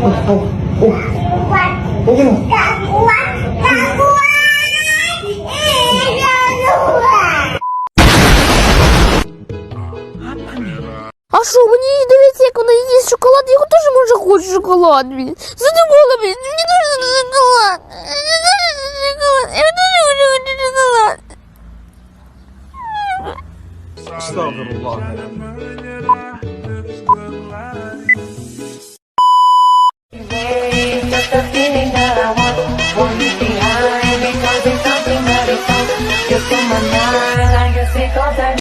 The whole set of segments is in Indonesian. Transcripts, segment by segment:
Kuat. Gak kuat. Gak kuat. А что, мне не доверяете, когда есть шоколад? Я тоже, может, хочу шоколад, блин. Задумала, блин. Мне нужен шоколад. Мне нужен шоколад. Я тоже хочу шоколад. Astagfirullah. Just a feeling that I want me behind because it's something that is so just in my mind. I guess it goes like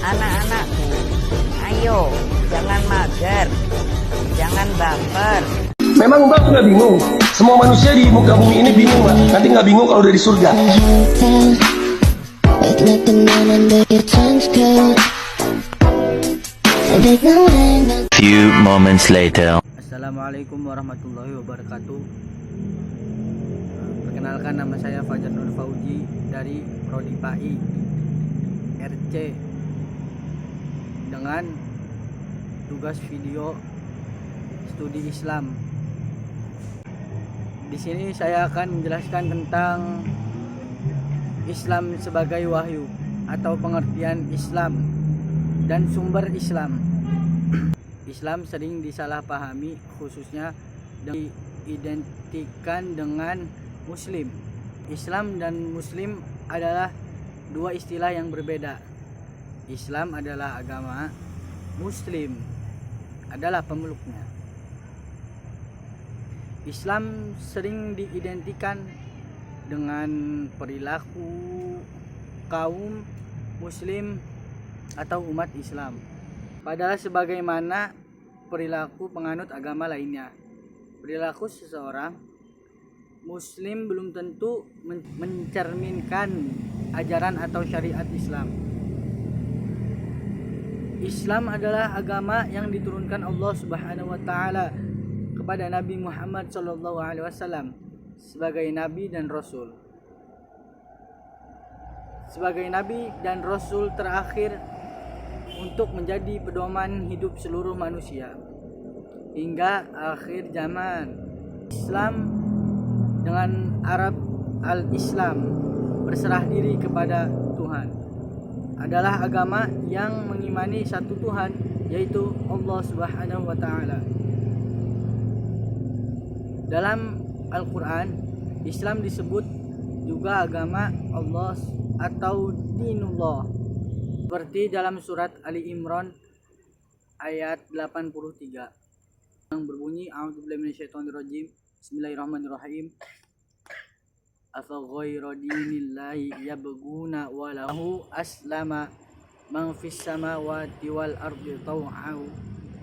Anak-anakku, ayo, jangan mager, jangan baper. Memang Mbak tuh nggak bingung. Semua manusia di muka bumi ini bingung, Mbak. Nanti nggak bingung kalau udah di surga. Few moments later. Assalamualaikum warahmatullahi wabarakatuh. Perkenalkan, nama saya Fajar Nur Fauji dari Prodi PAI RC dengan tugas video studi Islam. Di sini saya akan menjelaskan tentang Islam sebagai wahyu atau pengertian Islam dan sumber Islam. Islam sering disalahpahami, khususnya diidentikan dengan Muslim. Islam dan Muslim adalah dua istilah yang berbeda. Islam adalah agama, Muslim adalah pemeluknya. Islam sering diidentikan dengan perilaku kaum Muslim atau umat Islam, padahal sebagaimana perilaku penganut agama lainnya. Perilaku seseorang Muslim belum tentu mencerminkan ajaran atau syariat Islam. Islam adalah agama yang diturunkan Allah Subhanahu wa taala kepada Nabi Muhammad SAW sebagai nabi dan rasul. Sebagai nabi dan rasul terakhir untuk menjadi pedoman hidup seluruh manusia hingga akhir zaman. Islam dengan Arab al-Islam, berserah diri kepada Tuhan, adalah agama yang mengimani satu Tuhan, yaitu Allah Subhanahu wa taala. Dalam Al-Quran, Islam disebut juga agama Allah atau dinullah, seperti dalam surat Ali Imran ayat 83 yang berbunyi, A'udzubillahi minasyaitonirrajim, Bismillahirrahmanirrahim. Afa ghayra dinillahi yabghuna wa lahu aslama man fis samawati wal ardi taw'an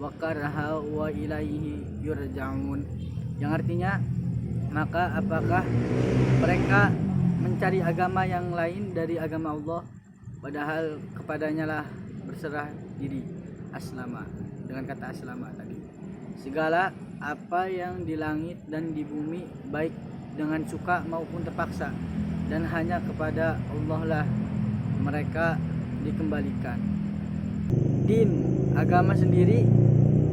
wa karha wa ilaihi yurja'un. Yang artinya, maka apakah mereka mencari agama yang lain dari agama Allah, padahal kepadanya lah berserah diri. Aslama, dengan kata aslama tadi, segala apa yang di langit dan di bumi, baik dengan suka maupun terpaksa, dan hanya kepada Allah lah mereka dikembalikan. Din, agama sendiri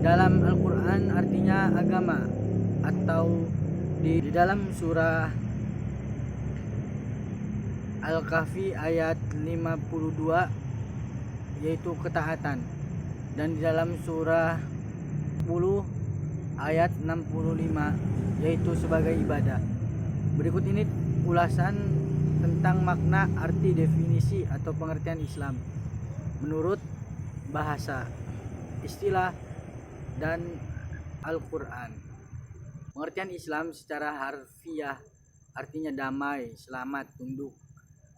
dalam Al-Quran artinya agama, atau di dalam surah Al-Kahfi ayat 52 yaitu ketaatan, dan di dalam surah 10 ayat 65 yaitu sebagai ibadah. Berikut ini ulasan tentang makna, arti, definisi atau pengertian Islam menurut bahasa, istilah, dan Al-Quran. Pengertian Islam secara harfiah artinya damai, selamat, tunduk,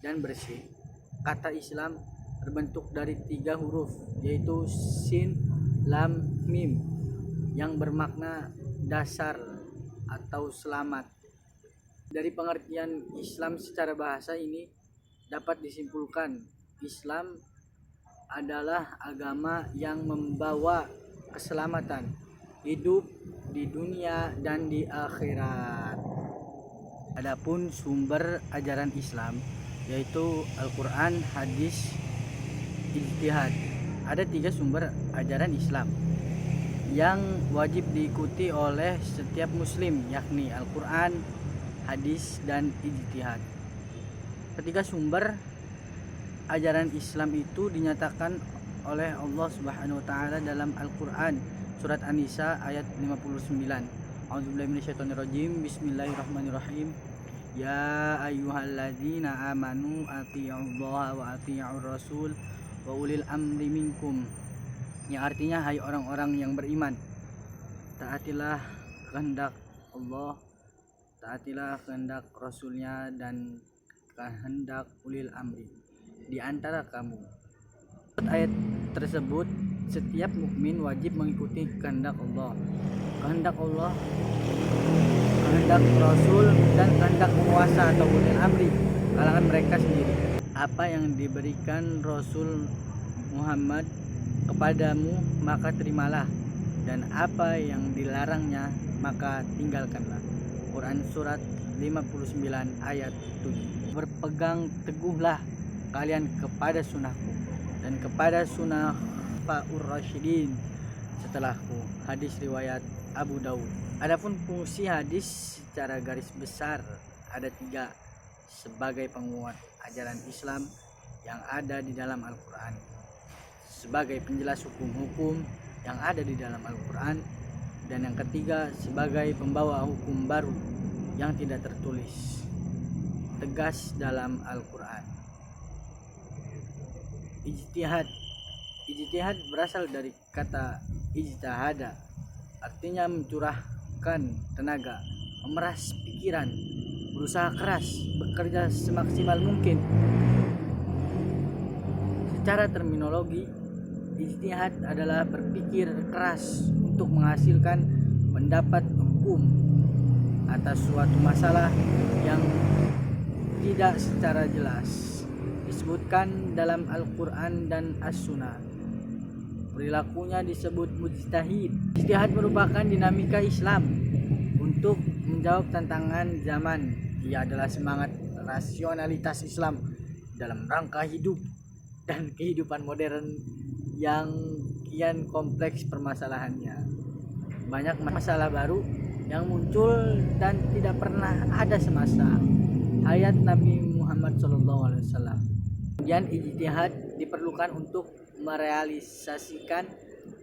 dan bersih. Kata Islam terbentuk dari 3 huruf, yaitu Sin, Lam, Mim, yang bermakna dasar atau selamat. Dari pengertian Islam secara bahasa ini dapat disimpulkan Islam adalah agama yang membawa keselamatan hidup di dunia dan di akhirat. Adapun sumber ajaran Islam yaitu Al-Quran, hadis, ijtihad. Ada 3 sumber ajaran Islam yang wajib diikuti oleh setiap muslim, yakni Al-Quran, hadis, dan ijtihad. Ketiga sumber ajaran Islam itu dinyatakan oleh Allah Subhanahu wa taala dalam Al-Quran surat An-Nisa ayat 59. A'udzubillahi minasyaitonirrajim. Bismillahirrahmanirrahim. Ya ayyuhalladzina amanu athi'ullaha wa athi'ur rasul wa ulil amri minkum. Yang artinya, hai orang-orang yang beriman, taatilah kehendak Allah, taatilah kehendak Rasulnya, dan kehendak ulil amri di antara kamu. Ayat tersebut, setiap mukmin wajib mengikuti kehendak Allah, kehendak Rasul, dan kehendak penguasa atau ulil amri, kalangan mereka sendiri. Apa yang diberikan Rasul Muhammad kepadamu maka terimalah, dan apa yang dilarangnya maka tinggalkanlah. Quran surat 59 ayat 7. Berpegang teguhlah kalian kepada sunnahku dan kepada sunnah Fa'ur Rasyidin setelahku. Hadis riwayat Abu Daud. Adapun fungsi hadis secara garis besar ada 3 sebagai penguat ajaran Islam yang ada di dalam Al-Quran, sebagai penjelas hukum-hukum yang ada di dalam Al-Quran, dan yang ketiga sebagai pembawa hukum baru yang tidak tertulis tegas dalam Al-Quran. Ijtihad berasal dari kata ijtihada, artinya mencurahkan tenaga, memeras pikiran, berusaha keras, bekerja semaksimal mungkin. Secara terminologi, ijtihad adalah berpikir keras untuk menghasilkan pendapat hukum atas suatu masalah yang tidak secara jelas disebutkan dalam Al-Quran dan As-Sunnah. Perilakunya disebut mujtahid. Ijtihad merupakan dinamika Islam untuk menjawab tantangan zaman. Ia adalah semangat rasionalitas Islam dalam rangka hidup dan kehidupan modern yang kian kompleks permasalahannya. Banyak masalah baru yang muncul dan tidak pernah ada semasa hayat Nabi Muhammad SAW. Kemudian ijtihad diperlukan untuk merealisasikan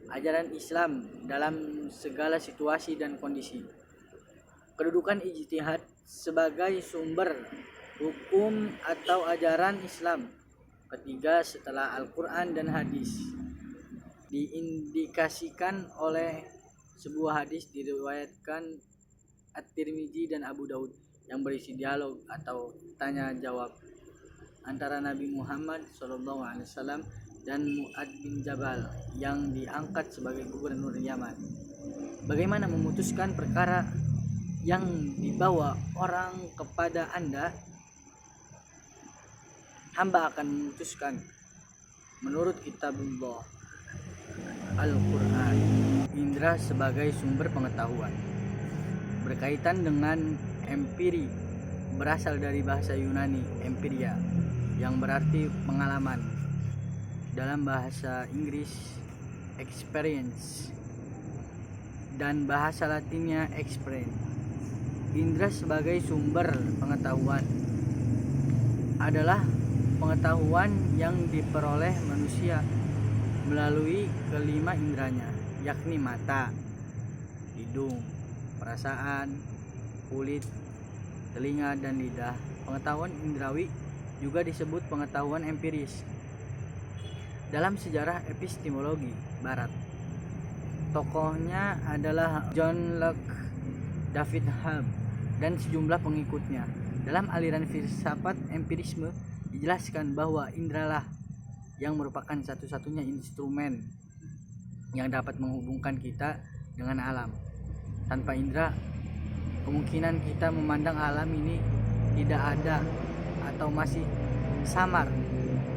ajaran Islam dalam segala situasi dan kondisi. Kedudukan ijtihad sebagai sumber hukum atau ajaran Islam ketiga setelah Al-Quran dan hadis diindikasikan oleh sebuah hadis diriwayatkan At-Tirmidzi dan Abu Daud yang berisi dialog atau tanya jawab antara Nabi Muhammad SAW dan Mu'ad bin Jabal yang diangkat sebagai gubernur Yaman. Bagaimana memutuskan perkara yang dibawa orang kepada Anda? Hamba akan memutuskan menurut kitabullah Al-Quran. Indra sebagai sumber pengetahuan berkaitan dengan empiri, berasal dari bahasa Yunani empiria yang berarti pengalaman, dalam bahasa Inggris experience, dan bahasa Latinnya experience. Indra sebagai sumber pengetahuan adalah pengetahuan yang diperoleh manusia melalui kelima indranya, yakni mata, hidung, perasaan, kulit, telinga, dan lidah. Pengetahuan indrawi juga disebut pengetahuan empiris. Dalam sejarah epistemologi barat, tokohnya adalah John Locke, David Hume, dan sejumlah pengikutnya. Dalam aliran filsafat empirisme dijelaskan bahwa indralah yang merupakan satu-satunya instrumen yang dapat menghubungkan kita dengan alam. Tanpa indra, kemungkinan kita memandang alam ini tidak ada atau masih samar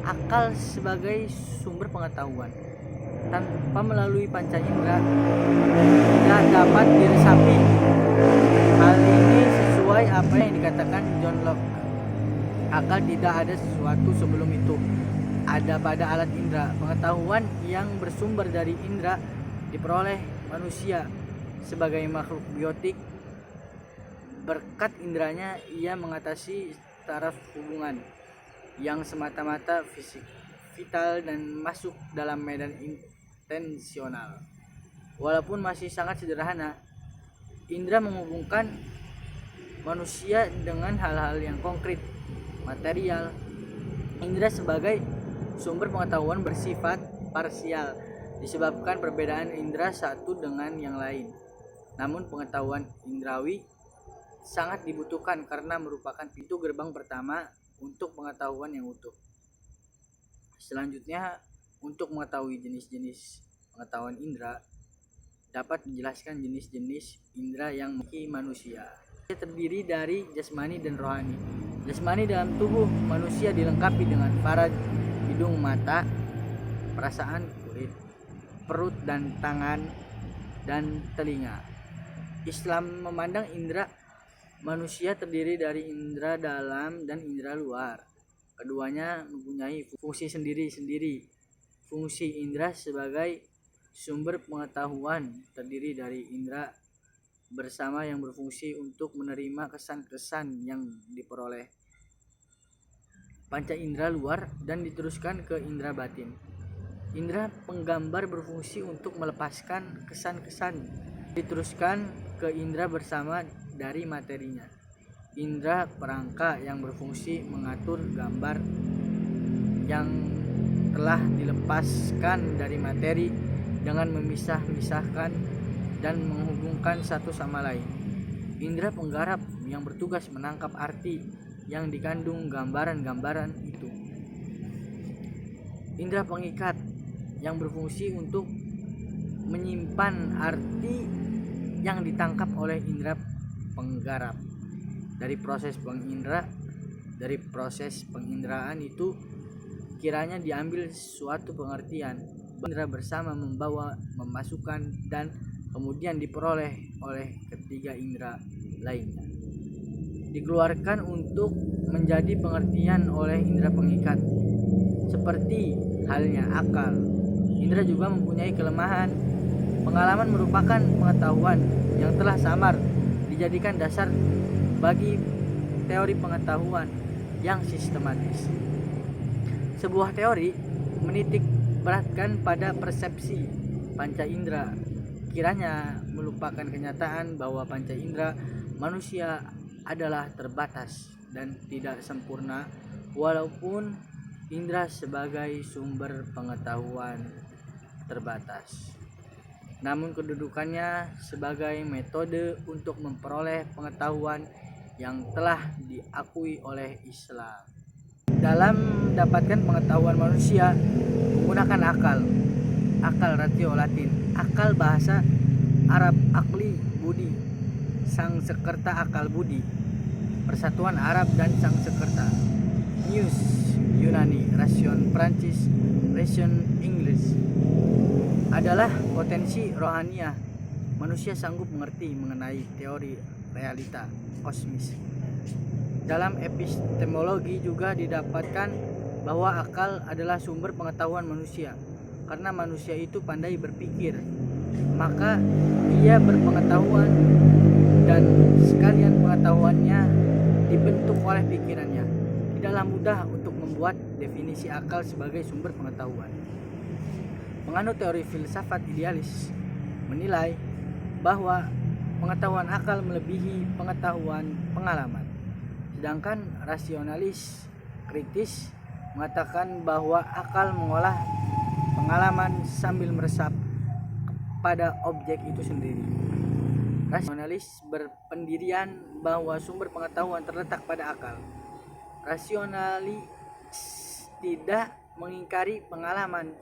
akal sebagai sumber pengetahuan. Tanpa melalui panca indera tidak dapat diresapi. Hal ini sesuai apa yang dikatakan John Locke. Akal tidak ada sesuatu sebelum itu ada pada alat indera. Pengetahuan yang bersumber dari indera diperoleh manusia sebagai makhluk biotik. Berkat inderanya ia mengatasi taraf hubungan yang semata-mata fisik, vital dan masuk dalam medan intensional. Walaupun masih sangat sederhana, indera menghubungkan manusia dengan hal-hal yang konkret, material. Indera sebagai sumber pengetahuan bersifat parsial disebabkan perbedaan indera satu dengan yang lain. Namun pengetahuan indrawi sangat dibutuhkan karena merupakan pintu gerbang pertama untuk pengetahuan yang utuh. Selanjutnya, untuk mengetahui jenis-jenis pengetahuan indera, dapat menjelaskan jenis-jenis indera yang memiliki manusia. Ia terdiri dari jasmani dan rohani. Jasmani dalam tubuh manusia dilengkapi dengan faraj, hidung, mata, perasaan, kulit, perut dan tangan, dan telinga. Islam memandang indera manusia terdiri dari indera dalam dan indera luar. Keduanya mempunyai fungsi sendiri-sendiri. Fungsi indera sebagai sumber pengetahuan terdiri dari indera bersama yang berfungsi untuk menerima kesan-kesan yang diperoleh panca indera luar dan diteruskan ke indera batin. Indera penggambar berfungsi untuk melepaskan kesan-kesan, diteruskan ke indera bersama dari materinya. Indera perangka yang berfungsi mengatur gambar yang telah dilepaskan dari materi dengan memisah-misahkan dan menghubungkan satu sama lain. Indera penggarap yang bertugas menangkap arti yang dikandung gambaran-gambaran itu. Indera pengikat yang berfungsi untuk menyimpan arti yang ditangkap oleh indera penggarap. Dari proses penginderaan itu kiranya diambil suatu pengertian. Indera bersama membawa, memasukkan dan kemudian diperoleh oleh ketiga indera lainnya. Dikeluarkan untuk menjadi pengertian oleh indera pengikat. Seperti halnya akal. Indera juga mempunyai kelemahan. Pengalaman merupakan pengetahuan yang telah samar dijadikan dasar bagi teori pengetahuan yang sistematis. Sebuah teori menitik beratkan pada persepsi panca indera, kiranya melupakan kenyataan bahwa panca indera manusia adalah terbatas dan tidak sempurna, walaupun indera sebagai sumber pengetahuan terbatas. Namun kedudukannya sebagai metode untuk memperoleh pengetahuan yang telah diakui oleh Islam. Dalam mendapatkan pengetahuan manusia menggunakan akal ratio Latin, akal bahasa Arab akli budi, Sangsekerta akal budi, persatuan Arab dan Sangsekerta, Nous Yunani, Ration Prancis, Ration Inggris, adalah potensi rohaniah. Manusia sanggup mengerti mengenai teori realita kosmis. Dalam epistemologi juga didapatkan bahwa akal adalah sumber pengetahuan manusia. Karena manusia itu pandai berpikir, maka ia berpengetahuan dan sekalian pengetahuannya dibentuk oleh pikirannya. Tidaklah mudah untuk membuat definisi akal sebagai sumber pengetahuan. Penganut teori filsafat idealis menilai bahwa pengetahuan akal melebihi pengetahuan pengalaman. Sedangkan rasionalis kritis mengatakan bahwa akal mengolah pengalaman sambil meresap pada objek itu sendiri. Rasionalis berpendirian bahwa sumber pengetahuan terletak pada akal. Rasionalis tidak mengingkari pengalaman,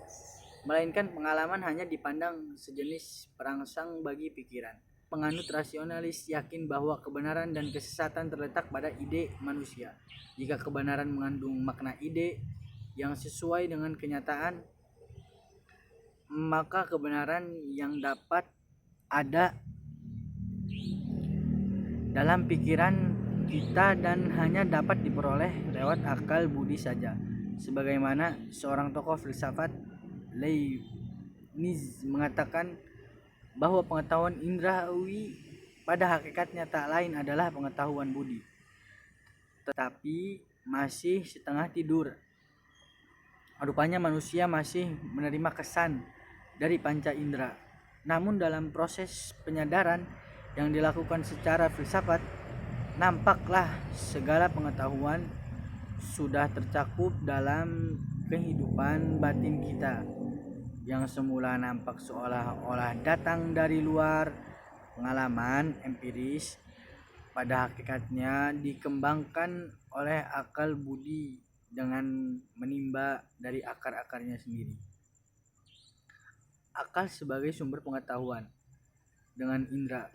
melainkan pengalaman hanya dipandang sejenis perangsang bagi pikiran. Penganut rasionalis yakin bahwa kebenaran dan kesesatan terletak pada ide manusia. Jika kebenaran mengandung makna ide, yang sesuai dengan kenyataan, maka kebenaran yang dapat ada dalam pikiran kita dan hanya dapat diperoleh lewat akal budi saja. Sebagaimana seorang tokoh filsafat Leibniz mengatakan bahwa pengetahuan indrawi pada hakikatnya tak lain adalah pengetahuan budi, tetapi masih setengah tidur. Rupanya manusia masih menerima kesan dari panca indera. Namun dalam proses penyadaran yang dilakukan secara filsafat, nampaklah segala pengetahuan sudah tercakup dalam kehidupan batin kita, yang semula nampak seolah-olah datang dari luar pengalaman empiris, pada hakikatnya dikembangkan oleh akal budi dengan menimba dari akar-akarnya sendiri. Akal sebagai sumber pengetahuan dengan indera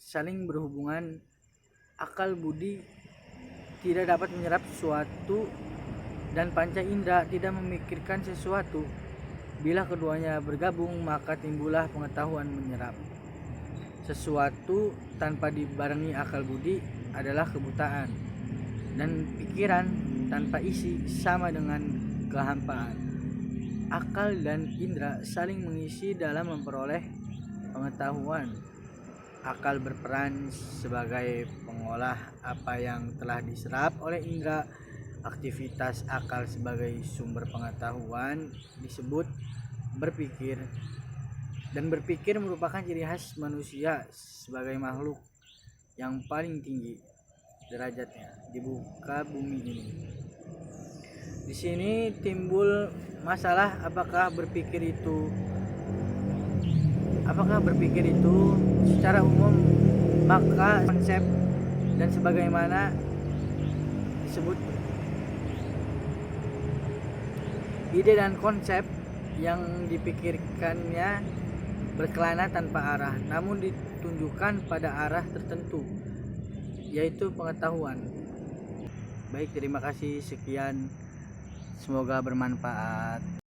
saling berhubungan. Akal budi tidak dapat menyerap sesuatu dan panca indera tidak memikirkan sesuatu. Bila keduanya bergabung, maka timbullah pengetahuan menyerap. Sesuatu tanpa dibarengi akal budi adalah kebutaan, dan pikiran tanpa isi sama dengan kehampaan. Akal dan indera saling mengisi dalam memperoleh pengetahuan. Akal berperan sebagai pengolah apa yang telah diserap oleh indera. Aktivitas akal sebagai sumber pengetahuan disebut berpikir, dan berpikir merupakan ciri khas manusia sebagai makhluk yang paling tinggi derajatnya di muka bumi ini. Di sini timbul masalah apakah berpikir itu secara umum, maka konsep dan sebagaimana disebut ide dan konsep yang dipikirkannya berkelana tanpa arah, namun ditunjukkan pada arah tertentu, yaitu pengetahuan. Baik, terima kasih, sekian, semoga bermanfaat.